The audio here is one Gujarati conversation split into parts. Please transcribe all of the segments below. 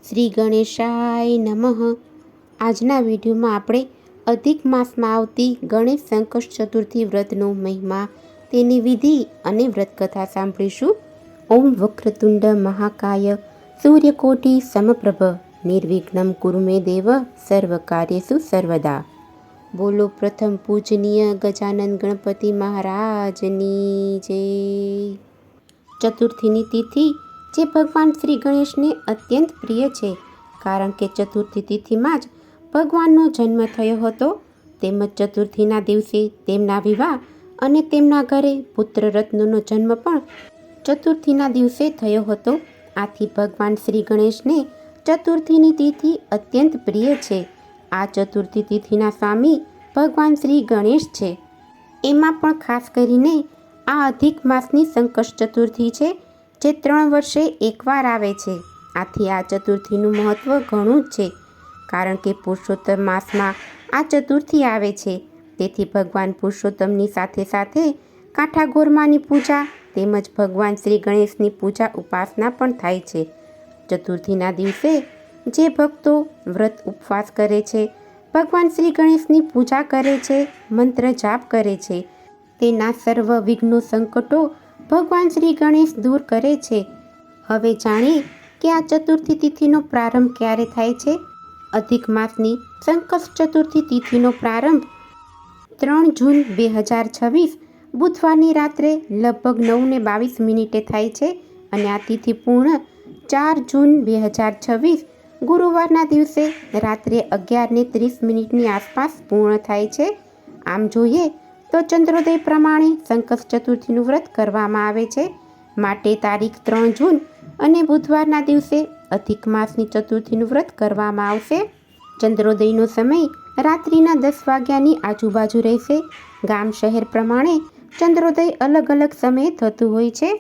શ્રી ગણેશાય નમઃ. આજના વિડીયોમાં આપણે અધિક માસમાં આવતી ગણેશ સંકષ્ટ ચતુર્થી વ્રતનો મહિમા, તેની વિધિ અને વ્રતકથા સાંભળીશું. ઓમ વક્રતુંડ મહાકાય સૂર્યકોટી સમપ્રભ નિર્વિઘ્નમ કુરુ મે દેવ સર્વ કાર્યેષુ સર્વદા. બોલો પ્રથમ પૂજનીય ગજાનન ગણપતિ મહારાજની જય. ચતુર્થીની તિથિ જે ભગવાન શ્રી ગણેશને અત્યંત પ્રિય છે, કારણ કે ચતુર્થી તિથિમાં જ ભગવાનનો જન્મ થયો હતો. તેમજ ચતુર્થીના દિવસે તેમના વિવાહ અને તેમના ઘરે પુત્ર રત્નનો જન્મ પણ ચતુર્થીના દિવસે થયો હતો. આથી ભગવાન શ્રી ગણેશને ચતુર્થીની તિથિ અત્યંત પ્રિય છે. આ ચતુર્થી તિથિના સ્વામી ભગવાન શ્રી ગણેશ છે. એમાં પણ ખાસ કરીને આ અધિક માસની સંકષ્ટ ચતુર્થી છે, જે 3 વર્ષે એકવાર આવે છે. આથી આ ચતુર્થીનું મહત્ત્વ ઘણું જ છે, કારણ કે પુરુષોત્તમ માસમાં આ ચતુર્થી આવે છે. તેથી ભગવાન પુરુષોત્તમની સાથે સાથે કાંઠાગોરમાની પૂજા તેમજ ભગવાન શ્રી ગણેશની પૂજા ઉપાસના પણ થાય છે. ચતુર્થીના દિવસે જે ભક્તો વ્રત ઉપવાસ કરે છે, ભગવાન શ્રી ગણેશની પૂજા કરે છે, મંત્ર જાપ કરે છે, તેના સર્વ વિઘ્નો સંકટો ભગવાન શ્રી ગણેશ દૂર કરે છે. હવે જાણીએ કે આ ચતુર્થી તિથિનો પ્રારંભ ક્યારે થાય છે. અધિક માસની સંકષ્ટ ચતુર્થી તિથિનો પ્રારંભ 3 જૂન 2026 બુધવારની રાત્રે લગભગ 9:22 થાય છે અને આ તિથિ પૂર્ણ 4 જૂન 2026 ગુરુવારના દિવસે રાત્રે 11:30 આસપાસ પૂર્ણ થાય છે. આમ જોઈએ તો ચંદ્રોદય પ્રમાણે સંકષ્ટ ચતુર્થીનું વ્રત કરવામાં આવે છે. માટે તારીખ 3 જૂન અને બુધવારના દિવસે અધિક માસની ચતુર્થીનું વ્રત કરવામાં આવશે. ચંદ્રોદયનો સમય રાત્રિના 10 વાગ્યાની આજુબાજુ રહેશે. ગામ શહેર પ્રમાણે ચંદ્રોદય અલગ અલગ સમયે થતું હોય છે.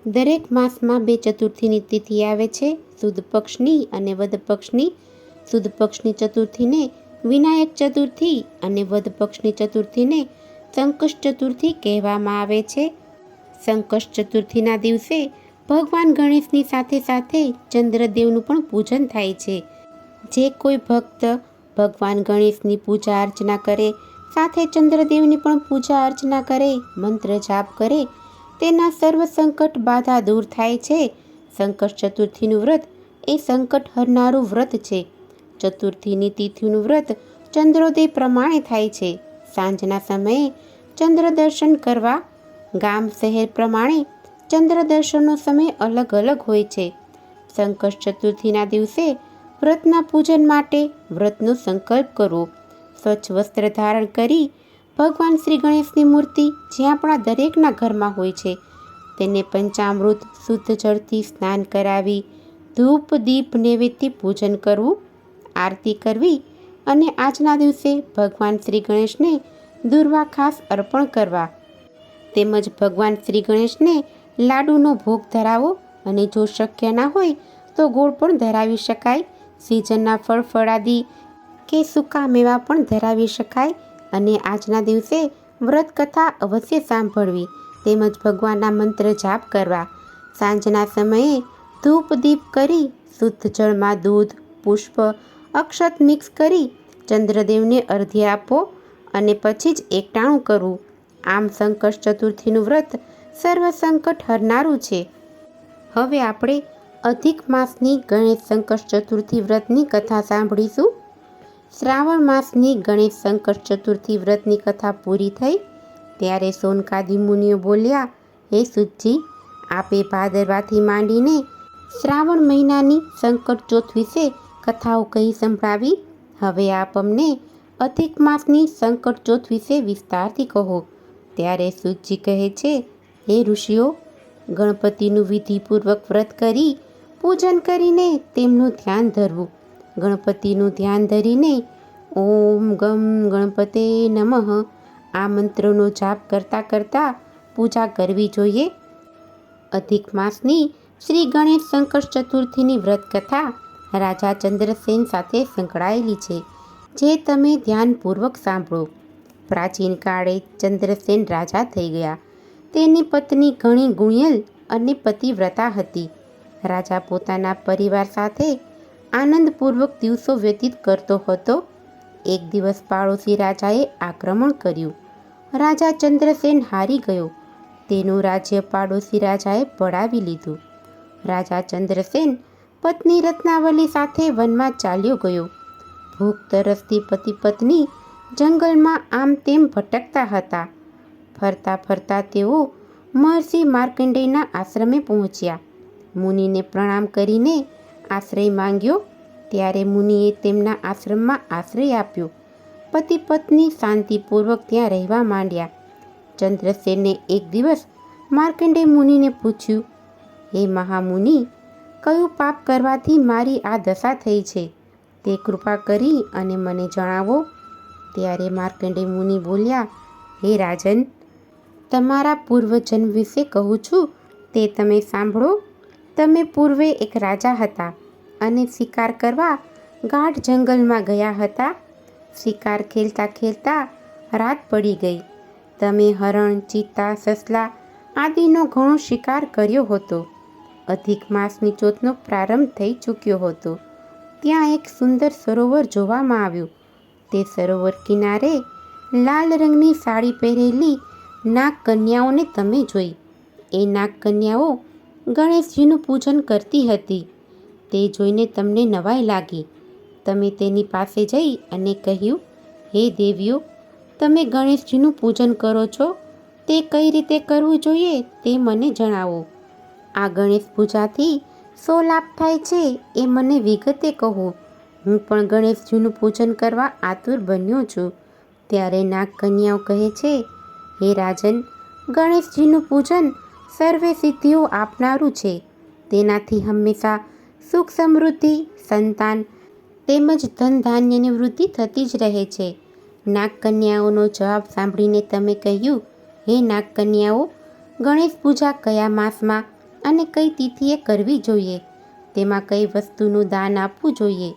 દરેક માસમાં 2 ચતુર્થીની તિથિ આવે છે, સુદ પક્ષની અને વદ પક્ષની. સુદ પક્ષની ચતુર્થીને વિનાયક ચતુર્થી અને વદ પક્ષની ચતુર્થીને સંકષ્ટ ચતુર્થી કહેવામાં આવે છે. સંકષ્ટ ચતુર્થીના દિવસે ભગવાન ગણેશની સાથે સાથે ચંદ્રદેવનું પણ પૂજન થાય છે. જે કોઈ ભક્ત ભગવાન ગણેશની પૂજા અર્ચના કરે, સાથે ચંદ્રદેવની પણ પૂજા અર્ચના કરે, મંત્ર જાપ કરે, તેના સર્વ સંકટ બાધા દૂર થાય છે. સંકષ્ટ ચતુર્થીનું વ્રત એ સંકટ હરનારું વ્રત છે. ચતુર્થીની તિથિનું વ્રત ચંદ્રોદય પ્રમાણે થાય છે. સાંજના સમયે ચંદ્ર દર્શન કરવા. ગામ શહેર પ્રમાણે ચંદ્ર દર્શનનો સમય અલગ અલગ હોય છે. સંકષ્ટ ચતુર્થીના દિવસે વ્રતના પૂજન માટે વ્રતનો સંકલ્પ કરવો. સ્વચ્છ વસ્ત્ર ધારણ કરી ભગવાન શ્રી ગણેશની મૂર્તિ જે આપણા દરેકના ઘરમાં હોય છે, તેને પંચામૃત શુદ્ધ જળથી સ્નાન કરાવી, ધૂપ દીપ નૈવેદ્યથી પૂજન કરવું, આરતી કરવી અને આજના દિવસે ભગવાન શ્રી ગણેશને દૂર્વા ખાસ અર્પણ કરવા. તેમજ ભગવાન શ્રી ગણેશને લાડુનો ભોગ ધરાવો અને જો શક્ય ના હોય તો ગોળ પણ ધરાવી શકાય. સિઝનના ફળ ફળાદી કે સૂકા મેવા પણ ધરાવી શકાય. અને આજના દિવસે વ્રત કથા અવશ્ય સાંભળવી તેમજ ભગવાનના મંત્ર જાપ કરવા. સાંજના સમયે ધૂપ દીપ કરી શુદ્ધ જળમાં દૂધ, પુષ્પ, અક્ષત મિક્સ કરી ચંદ્રદેવને અર્ધ્ય આપો અને પછી જ એકટાણું કરવું. આમ સંકષ્ટ ચતુર્થીનું વ્રત સર્વ સંકટ હરનારું છે. હવે આપણે અધિક માસની ગણેશ સંકષ્ટ ચતુર્થી વ્રતની કથા સાંભળીશું. શ્રાવણ માસની ગણેશ સંકષ્ટ ચતુર્થી વ્રતની કથા પૂરી થઈ ત્યારે સોનકાદી મુનિઓ બોલ્યા, હે સુતજી, આપે ભાદરવાથી માંડીને શ્રાવણ મહિનાની સંકટ ચોથ વિશે કથાઓ કહી સંભળાવી. હવે આપ અમને અધિક માસની સંકટ ચોથ વિશે વિસ્તારથી કહો. ત્યારે સુતજી કહે છે, હે ઋષિઓ, ગણપતિનું વિધિપૂર્વક વ્રત કરી પૂજન કરીને તેમનું ધ્યાન ધરવું. ગણપતિનું ધ્યાન ધરીને ઓમ ગમ ગણપતે નમઃ આ મંત્રનો જાપ કરતાં કરતાં પૂજા કરવી જોઈએ. અધિક માસની શ્રી ગણેશ સંકષ્ટ ચતુર્થીની વ્રત કથા રાજા ચંદ્રસેન સાથે સંકળાયેલી છે, જે તમે ધ્યાનપૂર્વક સાંભળો. પ્રાચીન કાળે ચંદ્રસેન રાજા થઈ ગયા. તેની પત્ની ઘણી ગુણિયલ અને પતિવ્રતા હતી. રાજા પોતાના પરિવાર સાથે આનંદપૂર્વક દિવસો વ્યતીત કરતો હતો. એક દિવસ પાડોશી રાજાએ આક્રમણ કર્યું. રાજા ચંદ્રસેન હારી ગયો. તેનું રાજ્ય પાડોશી રાજાએ પડાવી લીધું. રાજા ચંદ્રસેન પત્ની રત્નાવલી સાથે વનમાં ચાલ્યો ગયો. ભૂખ તરસથી પતિ પત્ની જંગલમાં આમ તેમ ભટકતા હતા. ફરતા ફરતા તેઓ મહર્ષિ માર્કંડેયના આશ્રમે પહોંચ્યા. મુનિને પ્રણામ કરીને આશ્રય માંગ્યો. ત્યારે મુનિએ તેમના આશ્રમમાં આશ્રય આપ્યો. પતિ પત્ની શાંતિપૂર્વક ત્યાં રહેવા માંડ્યા. ચંદ્રસેને એક દિવસ માર્કંડેય મુનિને પૂછ્યું, હે મહામુનિ, કયું પાપ કરવાથી મારી આ દશા થઈ છે તે કૃપા કરી અને મને જણાવો. ત્યારે માર્કંડેય મુનિ બોલ્યા, હે રાજન, તમારા પૂર્વજન્મ વિશે કહું છું તે તમે સાંભળો. તમે પૂર્વે એક રાજા હતા અને શિકાર કરવા ગાઢ જંગલમાં ગયા હતા. શિકાર ખેલતા ખેલતા રાત પડી ગઈ. તમે હરણ, ચિત્તા, સસલા આદિનો ઘણો શિકાર કર્યો હતો. અધિક માસની ચોથનો પ્રારંભ થઈ ચૂક્યો હતો. ત્યાં એક સુંદર સરોવર જોવામાં આવ્યું. તે સરોવર કિનારે લાલ રંગની સાડી પહેરેલી નાગ કન્યાઓને તમે જોઈ. એ નાગ કન્યાઓ ગણેશજીનું પૂજન કરતી હતી. તે જોઈને તમને નવાઈ લાગી. તમે તેની પાસે જઈ અને કહ્યું, હે દેવીઓ, તમે ગણેશજીનું પૂજન કરો છો તે કઈ રીતે કરવું જોઈએ તે મને જણાવો. આ ગણેશ પૂજાથી શો લાભ થાય છે એ મને વિગતે કહો. હું પણ ગણેશજીનું પૂજન કરવા આતુર બન્યો છું. ત્યારે નાગ કન્યાઓ કહે છે, હે રાજન, ગણેશજીનું પૂજન સર્વે સિદ્ધિઓ આપનારું છે. તેનાથી હંમેશા સુખ સમૃદ્ધિ, સંતાન તેમજ ધન ધાન્યની વૃદ્ધિ થતી જ રહે છે. નાગ કન્યાઓનો જવાબ સાંભળીને તમે કહ્યું, હે નાગ કન્યાઓ, ગણેશ પૂજા કયા માસમાં અને કઈ તિથિએ કરવી જોઈએ, તેમાં કઈ વસ્તુનું દાન આપવું જોઈએ,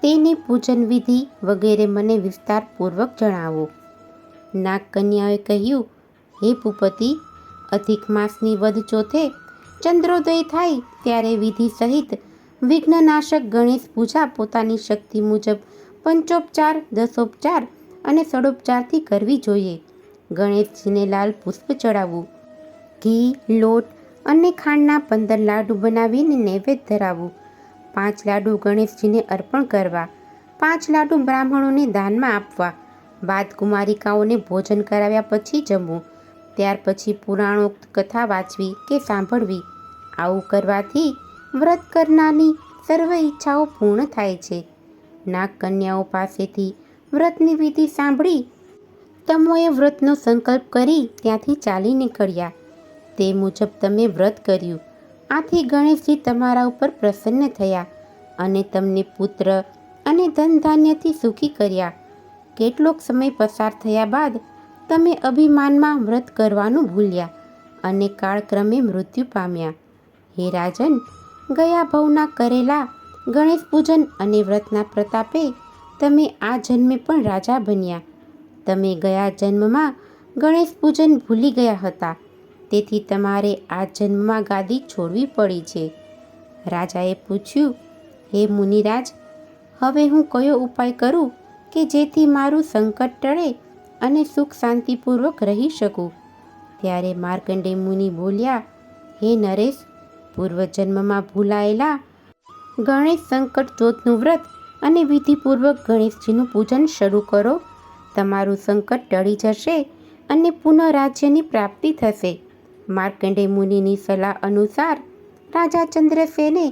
તેની પૂજન વિધિ વગેરે મને વિસ્તારપૂર્વક જણાવો. નાગ કન્યાઓએ કહ્યું, હે ભૂપતિ, અધિક માસની વદ ચોથે ચંદ્રોદય થાય ત્યારે વિધિ સહિત વિઘ્નનાશક ગણેશ પૂજા પોતાની શક્તિ મુજબ પંચોપચાર, દસોપચાર અને ષડોપચારથી કરવી જોઈએ. ગણેશજીને લાલ પુષ્પ ચડાવવું, ઘી, લોટ અને ખાંડના 15 લાડુ બનાવીને નૈવેદ્ય ધરાવવું, 5 લાડુ ગણેશજીને અર્પણ કરવા, 5 લાડુ બ્રાહ્મણોને દાનમાં આપવા, બાદ કુમારિકાઓને ભોજન કરાવ્યા પછી જમવું. ત્યાર પછી પુરાણોક્ત કથા વાંચવી કે સાંભળવી. આવું કરવાથી વ્રત કરનારની સર્વ ઈચ્છાઓ પૂર્ણ થાય છે. નાગ કન્યાઓ પાસેથી વ્રતની વિધિ સાંભળી તમોએ વ્રતનો સંકલ્પ કરી ત્યાંથી ચાલી નીકળ્યા. તે મુજબ તમે વ્રત કર્યું. આથી ગણેશજી તમારા ઉપર પ્રસન્ન થયા અને તમને પુત્ર અને ધન ધાન્યથી સુખી કર્યા. કેટલોક સમય પસાર થયા બાદ તમે અભિમાનમાં વ્રત કરવાનું ભૂલ્યા અને કાળક્રમે મૃત્યુ પામ્યા. હે રાજન, ગયા ભવના કરેલા ગણેશ પૂજન અને વ્રતના પ્રતાપે તમે આ જન્મે પણ રાજા બન્યા. તમે ગયા જન્મમાં ગણેશ પૂજન ભૂલી ગયા હતા, તેથી તમારે આ જન્મમાં ગાદી છોડવી પડી છે. રાજાએ પૂછ્યું, હે મુનિરાજ, હવે હું કયો ઉપાય કરું કે જેથી મારું સંકટ ટળે અને સુખ શાંતિપૂર્વક રહી શકું. ત્યારે માર્કંડેય મુનિ બોલ્યા, હે નરેશ, પૂર્વજન્મમાં ભૂલાયેલા ગણેશ સંકટ ચોથનું વ્રત અને વિધિપૂર્વક ગણેશજીનું પૂજન શરૂ કરો. તમારું સંકટ ટળી જશે અને પુનઃ રાજ્યની પ્રાપ્તિ થશે. માર્કંડેય મુનિની સલાહ અનુસાર રાજા ચંદ્રસેને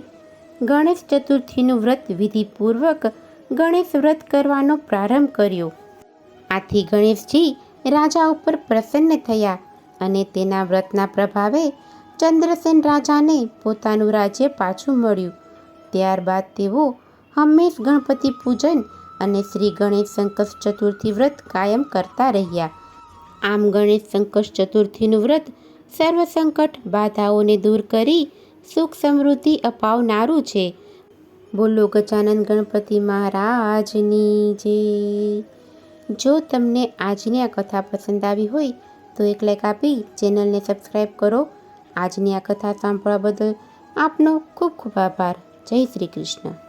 ગણેશ ચતુર્થીનું વ્રત વિધિપૂર્વક ગણેશ વ્રત કરવાનો પ્રારંભ કર્યો. આથી ગણેશજી રાજા ઉપર પ્રસન્ન થયા અને તેના વ્રતના પ્રભાવે ચંદ્રસેન રાજાને પોતાનું રાજ્ય પાછું મળ્યું. ત્યારબાદ તેઓ હંમેશ ગણપતિ પૂજન અને શ્રી ગણેશ સંકષ્ટ ચતુર્થી વ્રત કાયમ કરતા રહ્યા. આમ ગણેશ સંકષ્ટ ચતુર્થીનું વ્રત સર્વ સંકટ બાધાઓને દૂર કરી સુખ સમૃદ્ધિ અપાવનારું છે. બોલો ગજાનન ગણપતિ મહારાજની જય. જો તમને આજની આ કથા પસંદ આવી હોય તો એક લાઈક આપી ચેનલને સબસ્ક્રાઈબ કરો. આજની આ કથા સાંભળવા બદલ આપનો ખૂબ ખૂબ આભાર. જય શ્રી કૃષ્ણ.